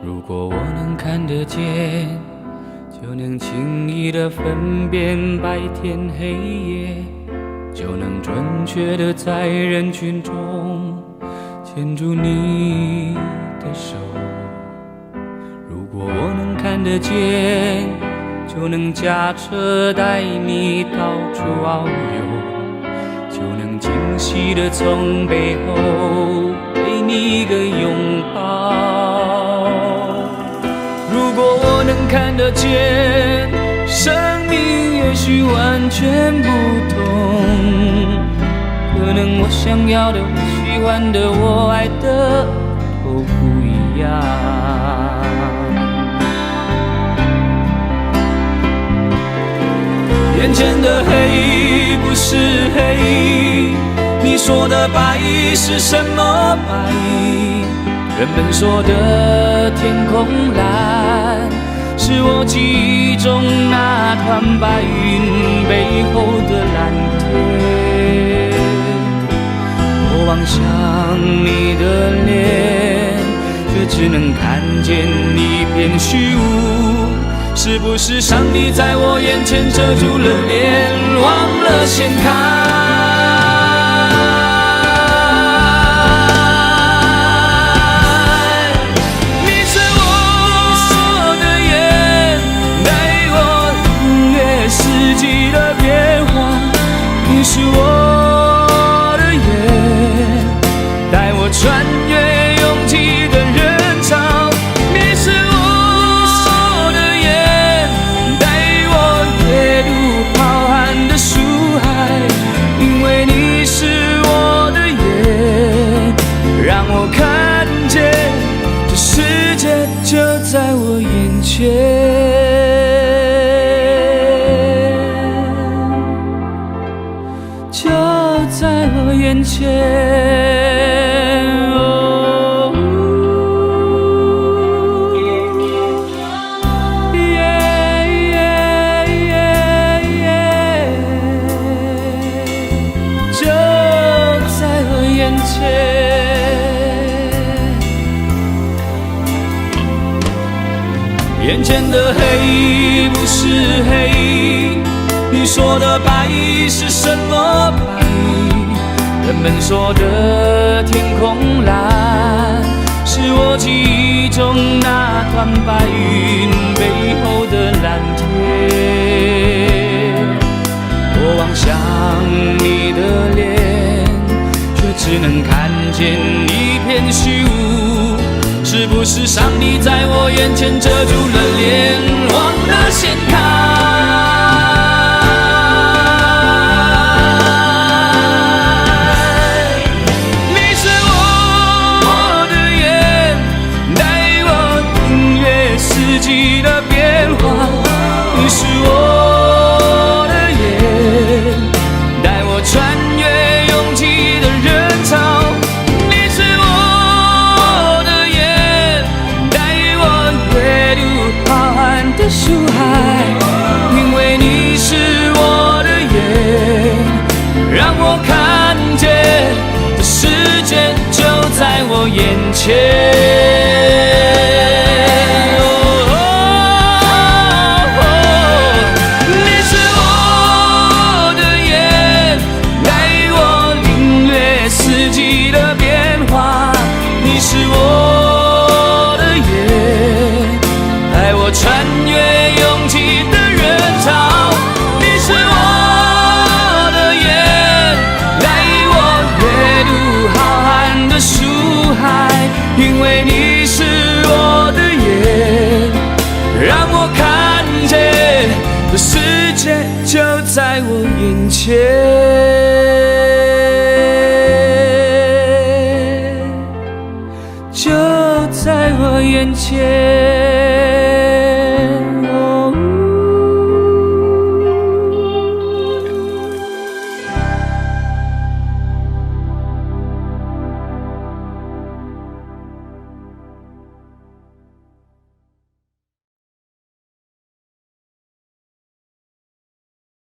如果我能看得见，就能轻易地分辨白天黑夜，就能准确地在人群中牵住你的手。如果我能看得见，就能驾车带你到处遨游，就能惊喜地从背后给你一个拥抱。如果我能看得见，生命也许完全不同，可能我想要的、我喜欢的、我爱的都不一样。眼前的黑不是黑，你说的白是什么白？人们说的天空蓝，是我记忆中那团白云背后的蓝天。我望向你的脸，却只能看见一片虚无。是不是上帝在我眼前遮住了脸，忘了掀开？你是我的眼，带我穿越拥挤的人潮。你是我的眼，带我阅读浩瀚的书海。因为你是我的眼，让我看见这世界就在我眼前。在我眼前，哦，就在我眼前。眼前的黑不是黑，你说的白是什么白？人们说的天空蓝，是我记忆中那团白云背后的蓝天。我望向你的脸，却只能看见一片虚无。是不是上帝在我眼前遮住了脸，忘了掀开？你是我的眼，带我穿越拥挤的人潮。你是我的眼，带我阅读浩瀚的书海。因为你是我的眼，让我看见这世界就在我眼前。穿越拥挤的人潮，你是我的眼，带我阅读浩瀚的书海。因为你是我的眼，让我看见这世界就在我眼前，就在我眼前。